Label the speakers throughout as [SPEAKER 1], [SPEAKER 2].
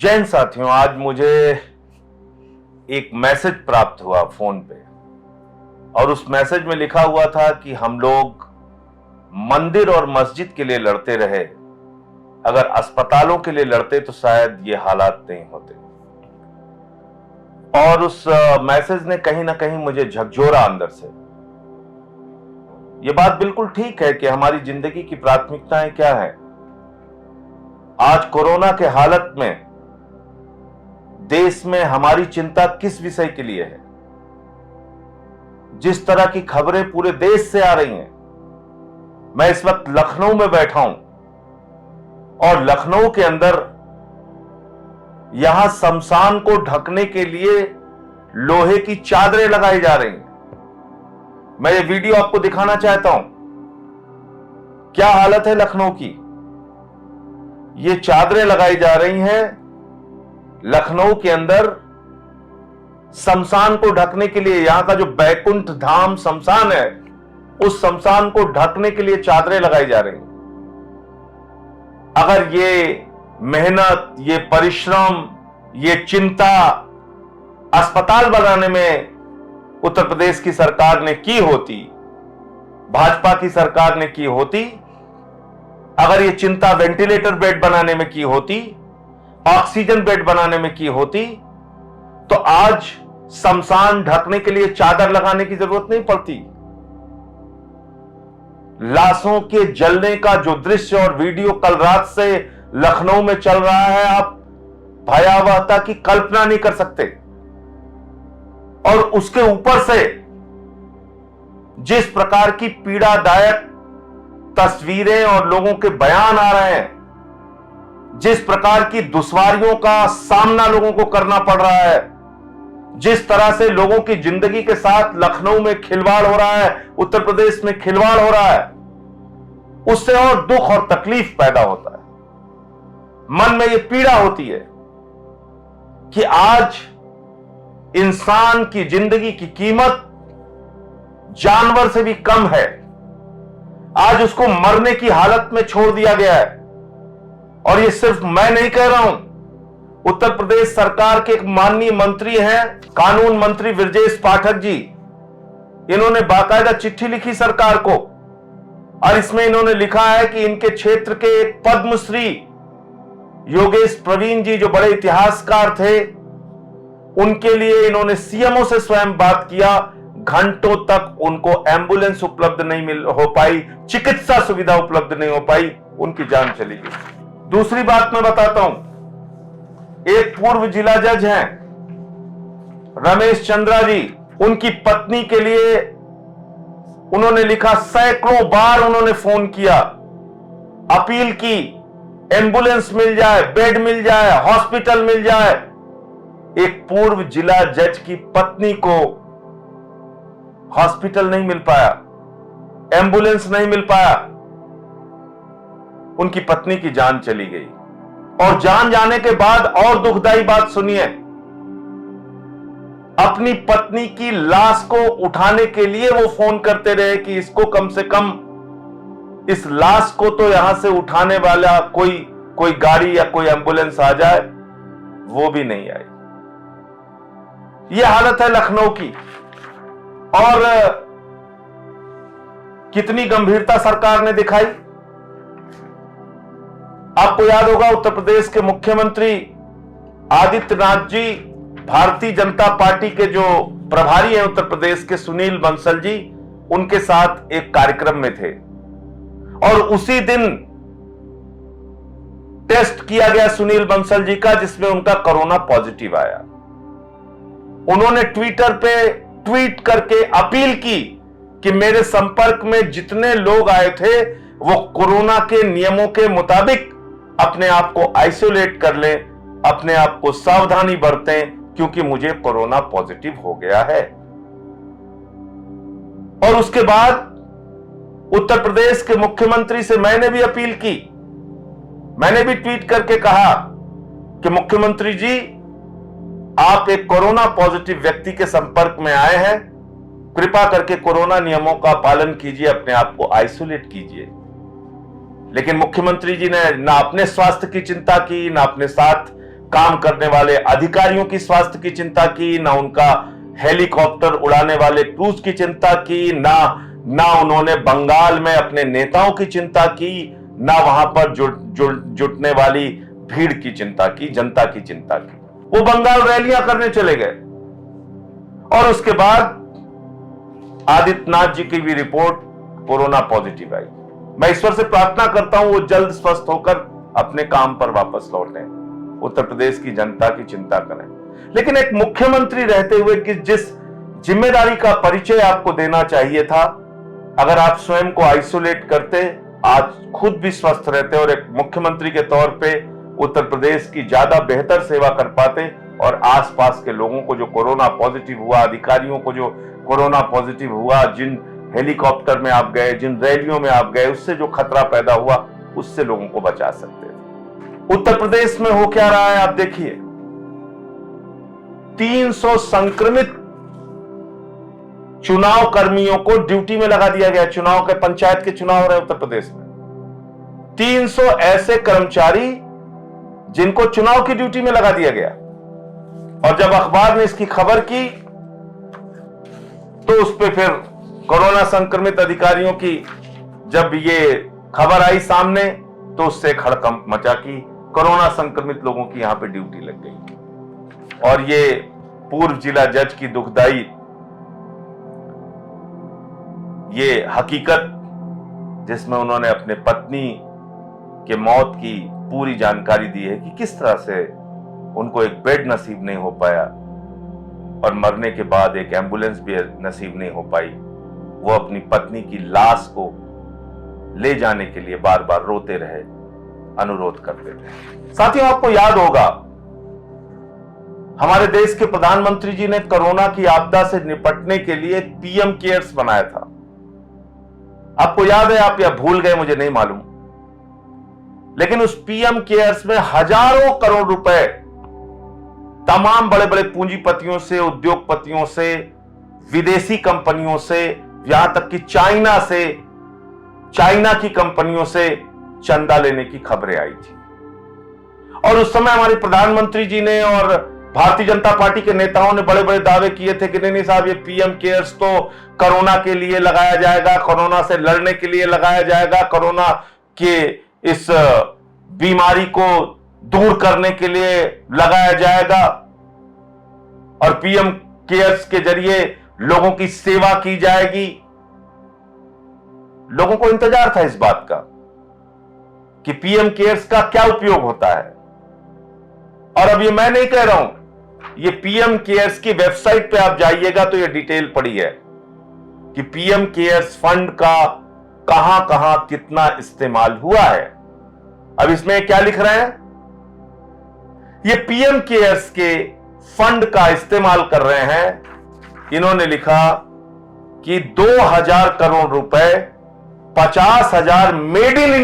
[SPEAKER 1] जय हिंद साथियों, आज मुझे एक मैसेज प्राप्त हुआ फोन पे और उस मैसेज में लिखा हुआ था कि हम लोग मंदिर और मस्जिद के लिए लड़ते रहे, अगर अस्पतालों के लिए लड़ते तो शायद ये हालात नहीं होते। और उस मैसेज ने कहीं ना कहीं मुझे झकझोरा अंदर से। ये बात बिल्कुल ठीक है कि हमारी जिंदगी की प्राथमिकताएं क्या है। आज कोरोना के हालत में देश में हमारी चिंता किस विषय के लिए है। जिस तरह की खबरें पूरे देश से आ रही हैं, मैं इस वक्त लखनऊ में बैठा हूं और लखनऊ के अंदर यहां शमशान को ढकने के लिए लोहे की चादरें लगाई जा रही हैं। मैं ये वीडियो आपको दिखाना चाहता हूं। क्या हालत है लखनऊ की। ये चादरें लगाई जा रही हैं लखनऊ के अंदर शमशान को ढकने के लिए। यहां का जो बैकुंठ धाम शमशान है, उस शमशान को ढकने के लिए चादरें लगाई जा रही हैं। अगर ये मेहनत, ये परिश्रम, ये चिंता अस्पताल बनाने में उत्तर प्रदेश की सरकार ने की होती, भाजपा की सरकार ने की होती, अगर ये चिंता वेंटिलेटर बेड बनाने में की होती, ऑक्सीजन बेड बनाने में की होती, तो आज शमशान ढकने के लिए चादर लगाने की जरूरत नहीं पड़ती। लाशों के जलने का जो दृश्य और वीडियो कल रात से लखनऊ में चल रहा है, आप भयावहता की कल्पना नहीं कर सकते। और उसके ऊपर से जिस प्रकार की पीड़ादायक तस्वीरें और लोगों के बयान आ रहे हैं, जिस प्रकार की दुश्वारियों का सामना लोगों को करना पड़ रहा है, जिस तरह से लोगों की जिंदगी के साथ लखनऊ में खिलवाड़ हो रहा है, उत्तर प्रदेश में खिलवाड़ हो रहा है, उससे और दुख और तकलीफ पैदा होता है। मन में यह पीड़ा होती है कि आज इंसान की जिंदगी की कीमत जानवर से भी कम है। आज उसको मरने की हालत में छोड़ दिया गया है। और ये सिर्फ मैं नहीं कह रहा हूं, उत्तर प्रदेश सरकार के एक माननीय मंत्री हैं, कानून मंत्री ब्रजेश पाठक जी। इन्होंने बाकायदा चिट्ठी लिखी सरकार को और इसमें इन्होंने लिखा है कि इनके क्षेत्र के एक पद्मश्री योगेश प्रवीण जी, जो बड़े इतिहासकार थे, उनके लिए इन्होंने सीएमओ से स्वयं बात किया। घंटों तक उनको एम्बुलेंस उपलब्ध नहीं हो पाई, चिकित्सा सुविधा उपलब्ध नहीं हो पाई, उनकी जान चली गई। दूसरी बात मैं बताता हूं, एक पूर्व जिला जज हैं रमेश चंद्रा जी, उनकी पत्नी के लिए उन्होंने लिखा, सैकड़ों बार उन्होंने फोन किया, अपील की, एम्बुलेंस मिल जाए, बेड मिल जाए, हॉस्पिटल मिल जाए। एक पूर्व जिला जज की पत्नी को हॉस्पिटल नहीं मिल पाया, एम्बुलेंस नहीं मिल पाया, उनकी पत्नी की जान चली गई। और जान जाने के बाद और दुखदाई बात सुनिए, अपनी पत्नी की लाश को उठाने के लिए वो फोन करते रहे कि इसको कम से कम, इस लाश को तो यहां से उठाने वाला कोई गाड़ी या कोई एम्बुलेंस आ जाए, वो भी नहीं आई। ये हालत है लखनऊ की। और कितनी गंभीरता सरकार ने दिखाई। आपको याद होगा, उत्तर प्रदेश के मुख्यमंत्री आदित्यनाथ जी, भारतीय जनता पार्टी के जो प्रभारी हैं उत्तर प्रदेश के, सुनील बंसल जी, उनके साथ एक कार्यक्रम में थे और उसी दिन टेस्ट किया गया सुनील बंसल जी का, जिसमें उनका कोरोना पॉजिटिव आया। उन्होंने ट्विटर पे ट्वीट करके अपील की कि मेरे संपर्क में जितने लोग आए थे वो कोरोना के नियमों के मुताबिक अपने आप को आइसोलेट कर लें, अपने आप को सावधानी बरतें, क्योंकि मुझे कोरोना पॉजिटिव हो गया है। और उसके बाद उत्तर प्रदेश के मुख्यमंत्री से मैंने भी अपील की, मैंने भी ट्वीट करके कहा कि मुख्यमंत्री जी, आप एक कोरोना पॉजिटिव व्यक्ति के संपर्क में आए हैं, कृपा करके कोरोना नियमों का पालन कीजिए, अपने आप को आइसोलेट कीजिए। लेकिन मुख्यमंत्री जी ने ना अपने स्वास्थ्य की चिंता की, ना अपने साथ काम करने वाले अधिकारियों की स्वास्थ्य की चिंता की, ना उनका हेलीकॉप्टर उड़ाने वाले क्रूज की चिंता की, ना उन्होंने बंगाल में अपने नेताओं की चिंता की, ना वहां पर जुटने वाली भीड़ की चिंता की, जनता की चिंता की। वो बंगाल रैलियां करने चले गए और उसके बाद आदित्यनाथ जी की भी रिपोर्ट कोरोना पॉजिटिव आई। मैं ईश्वर से प्रार्थना करता हूं वो जल्द स्वस्थ होकर अपने काम पर वापस लौटें, उत्तर प्रदेश की जनता की चिंता करें। लेकिन एक मुख्यमंत्री रहते हुए कि जिस जिम्मेदारी का परिचय आपको देना चाहिए था, अगर आप स्वयं को आइसोलेट करते, आज खुद भी स्वस्थ रहते और एक मुख्यमंत्री के तौर पे उत्तर प्रदेश की ज्यादा बेहतर सेवा कर पाते और आसपास के लोगों को जो कोरोना पॉजिटिव हुआ, अधिकारियों को जो कोरोना पॉजिटिव हुआ, जिन हेलीकॉप्टर में आप गए, जिन रैलियों में आप गए, उससे जो खतरा पैदा हुआ, उससे लोगों को बचा सकते थे। उत्तर प्रदेश में हो क्या रहा है आप देखिए। 300 संक्रमित चुनाव कर्मियों को ड्यूटी में लगा दिया गया। चुनाव के पंचायत के चुनाव हो रहे उत्तर प्रदेश में। 300 ऐसे कर्मचारी जिनको चुनाव की ड्यूटी में लगा दिया गया। और जब अखबार ने इसकी खबर की तो उस पर फिर कोरोना संक्रमित अधिकारियों की जब ये खबर आई सामने तो उससे हड़कंप मचा कि कोरोना संक्रमित लोगों की यहां पे ड्यूटी लग गई। और ये पूर्व जिला जज की दुखदाई ये हकीकत, जिसमें उन्होंने अपने पत्नी के मौत की पूरी जानकारी दी है कि किस तरह से उनको एक बेड नसीब नहीं हो पाया और मरने के बाद एक एम्बुलेंस भी नसीब नहीं हो पाई। वो अपनी पत्नी की लाश को ले जाने के लिए बार बार रोते रहे, अनुरोध करते थे। साथियों, आपको याद होगा हमारे देश के प्रधानमंत्री जी ने कोरोना की आपदा से निपटने के लिए पीएम केयर्स बनाया था। आपको याद है, आप या भूल गए मुझे नहीं मालूम, लेकिन उस पीएम केयर्स में हजारों करोड़ रुपए तमाम बड़े बड़े पूंजीपतियों से, उद्योगपतियों से, विदेशी कंपनियों से, यहां तक कि चाइना की कंपनियों से चंदा लेने की खबरें आई थी। और उस समय हमारे प्रधानमंत्री जी ने और भारतीय जनता पार्टी के नेताओं ने बड़े बड़े दावे किए थे कि नहीं साहब, ये पीएम केयर्स तो कोरोना के लिए लगाया जाएगा, कोरोना से लड़ने के लिए लगाया जाएगा, कोरोना के इस बीमारी को दूर करने के लिए लगाया जाएगा और पीएम केयर्स के जरिए लोगों की सेवा की जाएगी। लोगों को इंतजार था इस बात का कि पीएम केयर्स का क्या उपयोग होता है। और अब ये मैं नहीं कह रहा हूं, ये पीएम केयर्स की वेबसाइट पे आप जाइएगा तो ये डिटेल पड़ी है कि पीएम केयर्स फंड का कहां कहां कितना इस्तेमाल हुआ है। अब इसमें क्या लिख रहे हैं, ये पीएम केयर्स के फंड का इस्तेमाल कर रहे हैं। इन्होंने लिखा कि 2000 करोड़ रुपए 50,000 मेड इन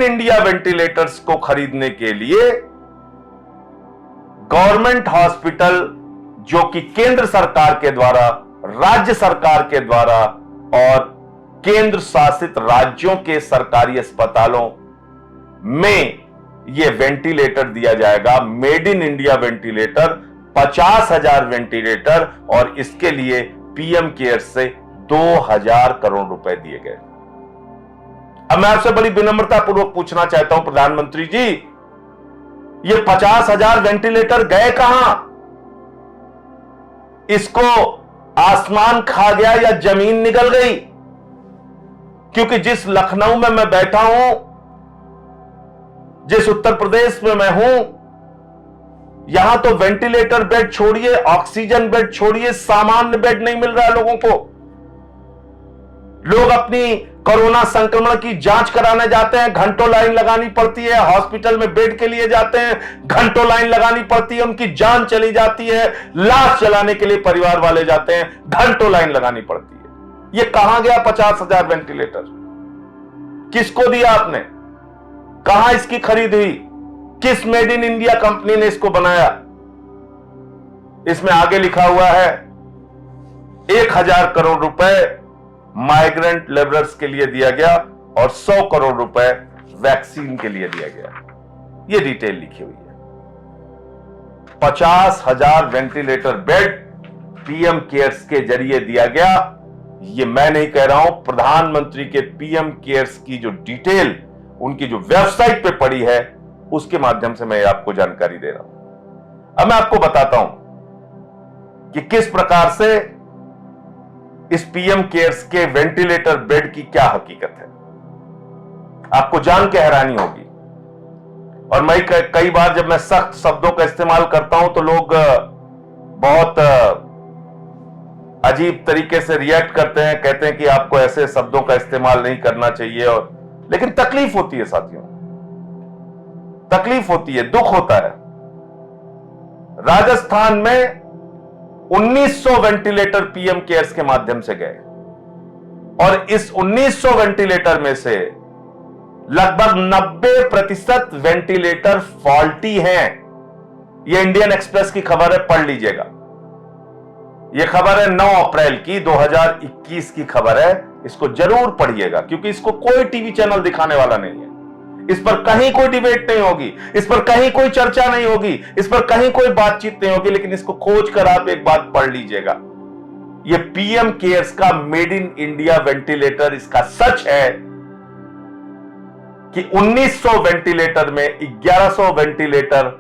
[SPEAKER 1] इंडिया वेंटिलेटर्स को खरीदने के लिए गवर्नमेंट हॉस्पिटल, जो कि केंद्र सरकार के द्वारा, राज्य सरकार के द्वारा और केंद्र शासित राज्यों के सरकारी अस्पतालों में यह वेंटिलेटर दिया जाएगा। Made in India ventilator 50,000 ventilator, और इसके लिए पीएम केयर से 2000 करोड़ रुपए दिए गए। अब मैं आपसे बड़ी विनम्रता पूर्वक पूछना चाहता हूं प्रधानमंत्री जी, ये 50,000 वेंटिलेटर गए कहां? इसको आसमान खा गया या जमीन निगल गई? क्योंकि जिस लखनऊ में मैं बैठा हूं, जिस उत्तर प्रदेश में मैं हूं, यहां तो वेंटिलेटर बेड छोड़िए, ऑक्सीजन बेड छोड़िए, सामान्य बेड नहीं मिल रहा है लोगों को। लोग अपनी कोरोना संक्रमण की जांच कराने जाते हैं, घंटों लाइन लगानी पड़ती है। हॉस्पिटल में बेड के लिए जाते हैं, घंटों लाइन लगानी पड़ती है, उनकी जान चली जाती है। लाश जलाने के लिए परिवार वाले जाते हैं, घंटों लाइन लगानी पड़ती है। ये कहां गया 50,000 वेंटिलेटर? किसको दिया आपने? कहां इसकी खरीद हुई? किस मेड इन इंडिया कंपनी ने इसको बनाया? इसमें आगे लिखा हुआ है 1000 करोड़ रुपए माइग्रेंट लेबरर्स के लिए दिया गया और 100 करोड़ रुपए वैक्सीन के लिए दिया गया। ये डिटेल लिखी हुई है। 50,000 वेंटिलेटर बेड पीएम केयर्स के जरिए दिया गया। ये मैं नहीं कह रहा हूं, प्रधानमंत्री के पीएम केयर्स की जो डिटेल उनकी जो वेबसाइट पे पड़ी है उसके माध्यम से मैं आपको जानकारी दे रहा हूं। अब मैं आपको बताता हूं कि किस प्रकार से इस पीएम केयर्स के वेंटिलेटर बेड की क्या हकीकत है। आपको जान के हैरानी होगी। और मैं कई बार जब मैं सख्त शब्दों का इस्तेमाल करता हूं तो लोग बहुत अजीब तरीके से रिएक्ट करते हैं, कहते हैं कि आपको ऐसे शब्दों का इस्तेमाल नहीं करना चाहिए। और लेकिन तकलीफ होती है साथियों, तकलीफ होती है, दुख होता है। राजस्थान में 1900 वेंटिलेटर पीएम केयर्स के माध्यम से गए और इस 1900 वेंटिलेटर में से लगभग 90% वेंटिलेटर फॉल्टी हैं। यह इंडियन एक्सप्रेस की खबर है, पढ़ लीजिएगा। यह खबर है 9 अप्रैल की 2021 की खबर है। इसको जरूर पढ़िएगा क्योंकि इसको कोई टीवी चैनल दिखाने वाला नहीं है। इस पर कहीं कोई डिबेट नहीं होगी, इस पर कहीं कोई चर्चा नहीं होगी, इस पर कहीं कोई बातचीत नहीं होगी। लेकिन इसको खोज कर आप एक बात पढ़ लीजिएगा। यह पीएम केयर्स का मेड इन इंडिया वेंटिलेटर, इसका सच है कि 1900 वेंटिलेटर में 1100 वेंटिलेटर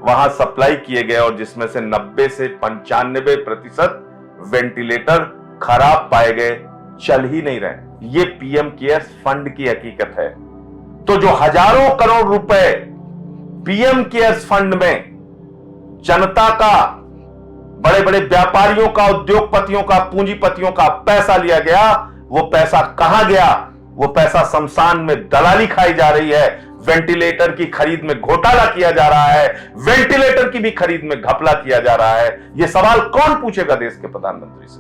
[SPEAKER 1] वहां सप्लाई किए गए और जिसमें से 90 से 95% वेंटिलेटर खराब पाए गए, चल ही नहीं रहे। ये पीएम केयर्स फंड की हकीकत है। तो जो हजारों करोड़ रुपए पीएम केयर्स फंड में जनता का, बड़े बड़े व्यापारियों का, उद्योगपतियों का, पूंजीपतियों का पैसा लिया गया, वो पैसा कहां गया? वो पैसा शमशान में दलाली खाई जा रही है। वेंटिलेटर की खरीद में घोटाला किया जा रहा है, वेंटिलेटर की भी खरीद में घपला किया जा रहा है। यह सवाल कौन पूछेगा देश के प्रधानमंत्री से?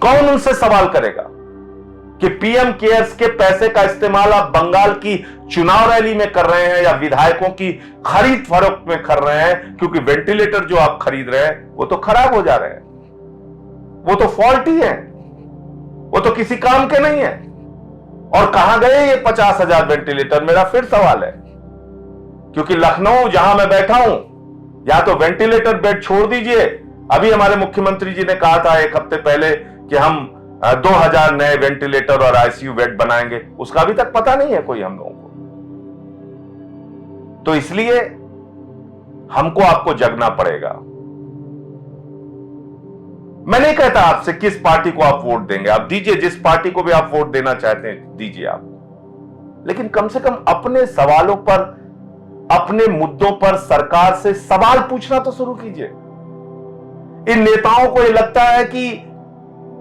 [SPEAKER 1] कौन उनसे सवाल करेगा कि पीएम केयर्स के पैसे का इस्तेमाल आप बंगाल की चुनाव रैली में कर रहे हैं या विधायकों की खरीद फरोख्त में कर रहे हैं? क्योंकि वेंटिलेटर जो आप खरीद रहे हैं वो तो खराब हो जा रहे हैं, वो तो फॉल्टी है, वो तो किसी काम के नहीं है। और कहां गए ये 50,000 वेंटिलेटर? मेरा फिर सवाल है, क्योंकि लखनऊ जहां मैं बैठा हूं, या तो वेंटिलेटर बेड छोड़ दीजिए। अभी हमारे मुख्यमंत्री जी ने कहा था एक हफ्ते पहले कि हम 2000 नए वेंटिलेटर और आईसीयू बेड बनाएंगे, उसका अभी तक पता नहीं है कोई हम लोगों को। तो इसलिए हमको आपको जगना पड़ेगा। मैं नहीं कहता आपसे किस पार्टी को आप वोट देंगे, आप दीजिए, जिस पार्टी को भी आप वोट देना चाहते हैं दीजिए आप। लेकिन कम से कम अपने सवालों पर, अपने मुद्दों पर सरकार से सवाल पूछना तो शुरू कीजिए। इन नेताओं को यह लगता है कि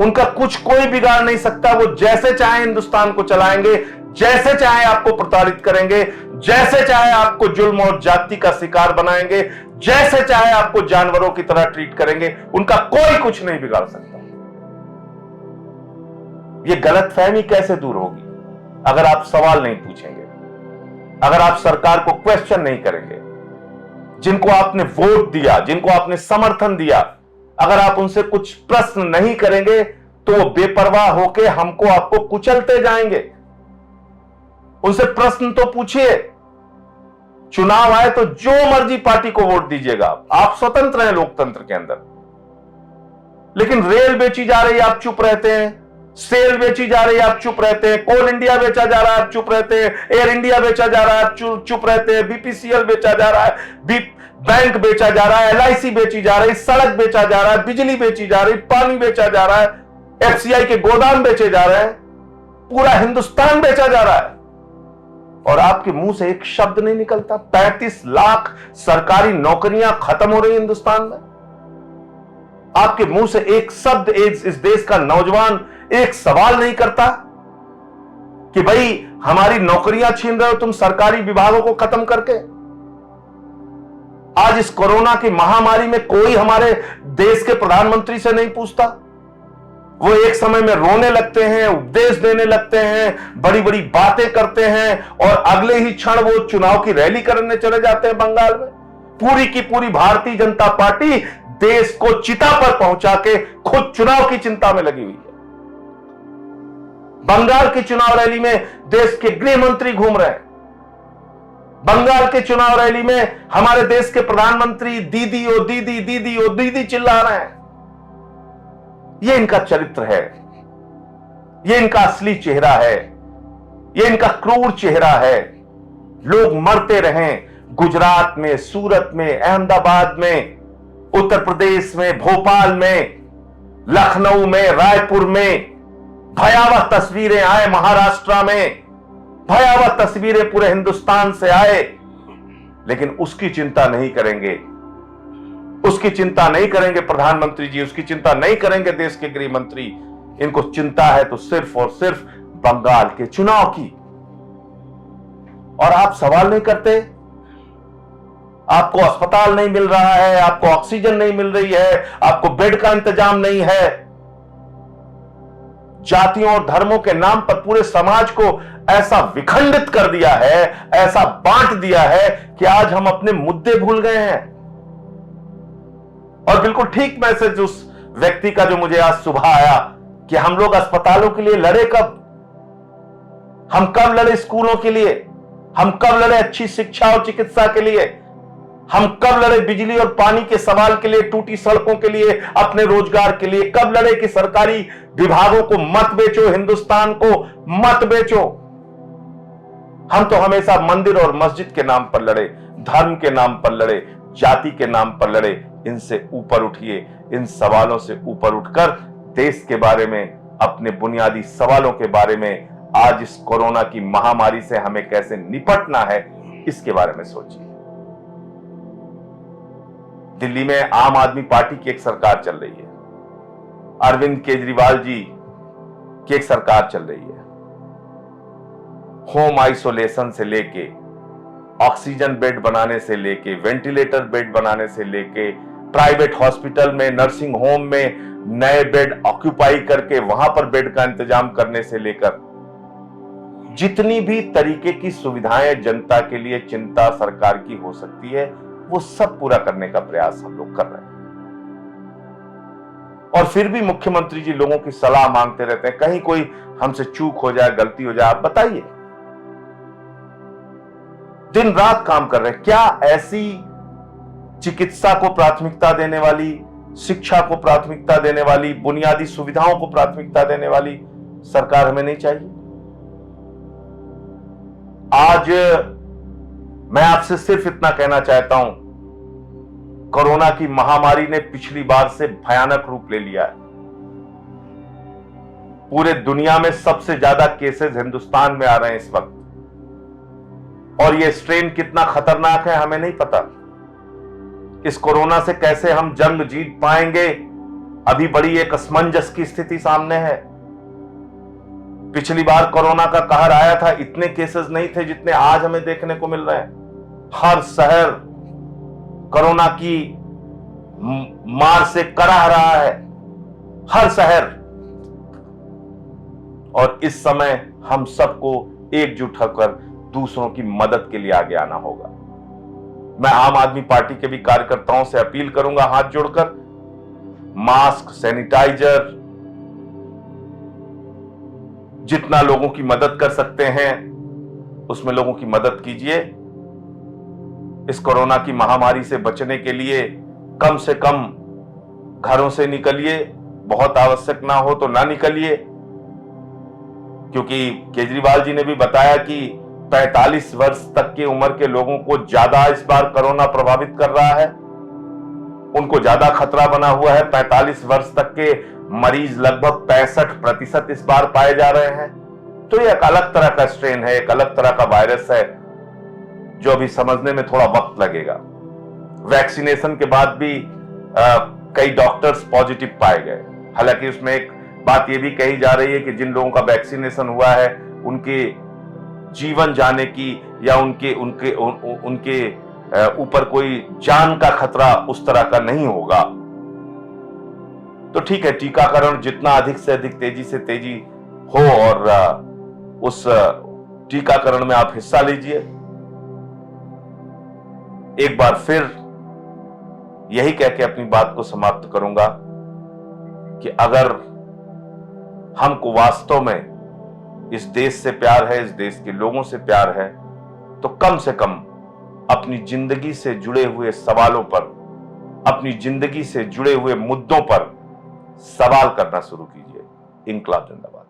[SPEAKER 1] उनका कुछ कोई बिगाड़ नहीं सकता, वो जैसे चाहे हिंदुस्तान को चलाएंगे, जैसे चाहे आपको प्रताड़ित करेंगे, जैसे चाहे आपको जुल्म और जाति का शिकार बनाएंगे, जैसे चाहे आपको जानवरों की तरह ट्रीट करेंगे। उनका कोई कुछ नहीं बिगाड़ सकता। यह गलतफहमी कैसे दूर होगी अगर आप सवाल नहीं पूछेंगे, अगर आप सरकार को क्वेश्चन नहीं करेंगे? जिनको आपने वोट दिया, जिनको आपने समर्थन दिया, अगर आप उनसे कुछ प्रश्न नहीं करेंगे तो वो बेपरवाह होकर हमको आपको कुचलते जाएंगे। उनसे प्रश्न तो पूछिए। चुनाव आए तो जो मर्जी पार्टी को वोट दीजिएगा, आप स्वतंत्र हैं लोकतंत्र के अंदर। लेकिन रेल बेची जा रही है, आप चुप रहते हैं। सेल बेची जा रही है, आप चुप रहते हैं। कोल इंडिया बेचा जा रहा है, आप चुप रहते हैं। एयर इंडिया बेचा जा रहा है, आप चुप रहते हैं। बीपीसीएल बेचा जा रहा है, बैंक बेचा जा रहा है, एलआईसी बेची जा रही, सड़क बेचा जा रहा है, बिजली बेची जा रही, पानी बेचा जा रहा है, एफसीआई के गोदाम बेचे जा रहे हैं, पूरा हिंदुस्तान बेचा जा रहा है और आपके मुंह से एक शब्द नहीं निकलता। 35 लाख सरकारी नौकरियां खत्म हो रही हिंदुस्तान में। आपके मुंह से एक शब्द, इस देश का नौजवान एक सवाल नहीं करता कि भाई हमारी नौकरियां छीन रहे हो तुम सरकारी विभागों को खत्म करके। आज इस कोरोना की महामारी में कोई हमारे देश के प्रधानमंत्री से नहीं पूछता। वो एक समय में रोने लगते हैं, उपदेश देने लगते हैं, बड़ी बड़ी बातें करते हैं और अगले ही क्षण वो चुनाव की रैली करने चले जाते हैं बंगाल में। पूरी की पूरी भारतीय जनता पार्टी देश को चिता पर पहुंचा के खुद चुनाव की चिंता में लगी हुई है। बंगाल की चुनाव रैली में देश के गृह मंत्री घूम रहे हैं, बंगाल के चुनाव रैली में हमारे देश के प्रधानमंत्री दीदी ओ दीदी, दीदी ओ दीदी चिल्ला रहे हैं। यह इनका चरित्र है, यह इनका असली चेहरा है, यह इनका क्रूर चेहरा है। लोग मरते रहें, गुजरात में, सूरत में, अहमदाबाद में, उत्तर प्रदेश में, भोपाल में, लखनऊ में, रायपुर में भयावह तस्वीरें आए, महाराष्ट्र में भयावह तस्वीरें पूरे हिंदुस्तान से आए, लेकिन उसकी चिंता नहीं करेंगे, उसकी चिंता नहीं करेंगे प्रधानमंत्री जी, उसकी चिंता नहीं करेंगे देश के गृह मंत्री। इनको चिंता है तो सिर्फ और सिर्फ बंगाल के चुनाव की। और आप सवाल नहीं करते, आपको अस्पताल नहीं मिल रहा है, आपको ऑक्सीजन नहीं मिल रही है, आपको बेड का इंतजाम नहीं है। जातियों और धर्मों के नाम पर पूरे समाज को ऐसा विखंडित कर दिया है, ऐसा बांट दिया है कि आज हम अपने मुद्दे भूल गए हैं। और बिल्कुल ठीक मैसेज उस व्यक्ति का जो मुझे आज सुबह आया कि हम लोग अस्पतालों के लिए लड़े कब, हम कब लड़े स्कूलों के लिए, हम कब लड़े अच्छी शिक्षा और चिकित्सा के लिए, हम कब लड़े बिजली और पानी के सवाल के लिए, टूटी सड़कों के लिए, अपने रोजगार के लिए, कब लड़े कि सरकारी विभागों को मत बेचो, हिंदुस्तान को मत बेचो। हम तो हमेशा मंदिर और मस्जिद के नाम पर लड़े, धर्म के नाम पर लड़े, जाति के नाम पर लड़े। इनसे ऊपर उठिए, इन सवालों से ऊपर उठकर देश के बारे में, अपने बुनियादी सवालों के बारे में, आज इस कोरोना की महामारी से हमें कैसे निपटना है, इसके बारे में सोचिए। दिल्ली में आम आदमी पार्टी की एक सरकार चल रही है, अरविंद केजरीवाल जी की एक सरकार चल रही है। होम आइसोलेशन से लेके, ऑक्सीजन बेड बनाने से लेके, वेंटिलेटर बेड बनाने से लेके, प्राइवेट हॉस्पिटल में, नर्सिंग होम में नए बेड ऑक्यूपाई करके वहां पर बेड का इंतजाम करने से लेकर जितनी भी तरीके की सुविधाएं जनता के लिए चिंता सरकार की हो सकती है, वो सब पूरा करने का प्रयास हम लोग कर रहे हैं। और फिर भी मुख्यमंत्री जी लोगों की सलाह मांगते रहते हैं, कहीं कोई हमसे चूक हो जाए, गलती हो जाए। आप बताइए, दिन रात काम कर रहे हैं। क्या ऐसी चिकित्सा को प्राथमिकता देने वाली, शिक्षा को प्राथमिकता देने वाली, बुनियादी सुविधाओं को प्राथमिकता देने वाली सरकार हमें नहीं चाहिए? आज मैं आपसे सिर्फ इतना कहना चाहता हूं, कोरोना की महामारी ने पिछली बार से भयानक रूप ले लिया है। पूरे दुनिया में सबसे ज्यादा केसेस हिंदुस्तान में आ रहे हैं इस वक्त, और यह स्ट्रेन कितना खतरनाक है हमें नहीं पता। इस कोरोना से कैसे हम जंग जीत पाएंगे, अभी बड़ी एक असमंजस की स्थिति सामने है। पिछली बार कोरोना का कहर आया था, इतने केसेस नहीं थे जितने आज हमें देखने को मिल रहे हैं। हर शहर कोरोना की मार से कराह रहा है, हर शहर। और इस समय हम सबको एकजुट होकर दूसरों की मदद के लिए आगे आना होगा। मैं आम आदमी पार्टी के भी कार्यकर्ताओं से अपील करूंगा, हाथ जोड़कर, मास्क, सैनिटाइजर, जितना लोगों की मदद कर सकते हैं उसमें लोगों की मदद कीजिए। इस कोरोना की महामारी से बचने के लिए कम से कम घरों से निकलिए, बहुत आवश्यक ना हो तो ना निकलिए, क्योंकि केजरीवाल जी ने भी बताया कि 45 वर्ष तक की उम्र के लोगों को ज्यादा इस बार कोरोना प्रभावित कर रहा है, उनको ज्यादा खतरा बना हुआ है। 45 वर्ष तक के मरीज लगभग 65% इस बार पाए जा रहे हैं। तो ये एक अलग तरह का स्ट्रेन है, एक अलग तरह का वायरस है जो अभी समझने में थोड़ा वक्त लगेगा। वैक्सीनेशन के बाद भी कई डॉक्टर्स पॉजिटिव पाए गए। हालांकि उसमें एक बात यह भी कही जा रही है कि जिन लोगों का वैक्सीनेशन हुआ है उनके जीवन जाने की या उनके ऊपर कोई जान का खतरा उस तरह का नहीं होगा। तो ठीक है, टीकाकरण जितना अधिक से अधिक तेजी से तेजी हो और उस टीकाकरण में आप हिस्सा लीजिए। एक बार फिर यही कह के अपनी बात को समाप्त करूंगा कि अगर हमको वास्तव में इस देश से प्यार है, इस देश के लोगों से प्यार है, तो कम से कम अपनी जिंदगी से जुड़े हुए सवालों पर, अपनी जिंदगी से जुड़े हुए मुद्दों पर सवाल करना शुरू कीजिए। इंकलाब जिंदाबाद।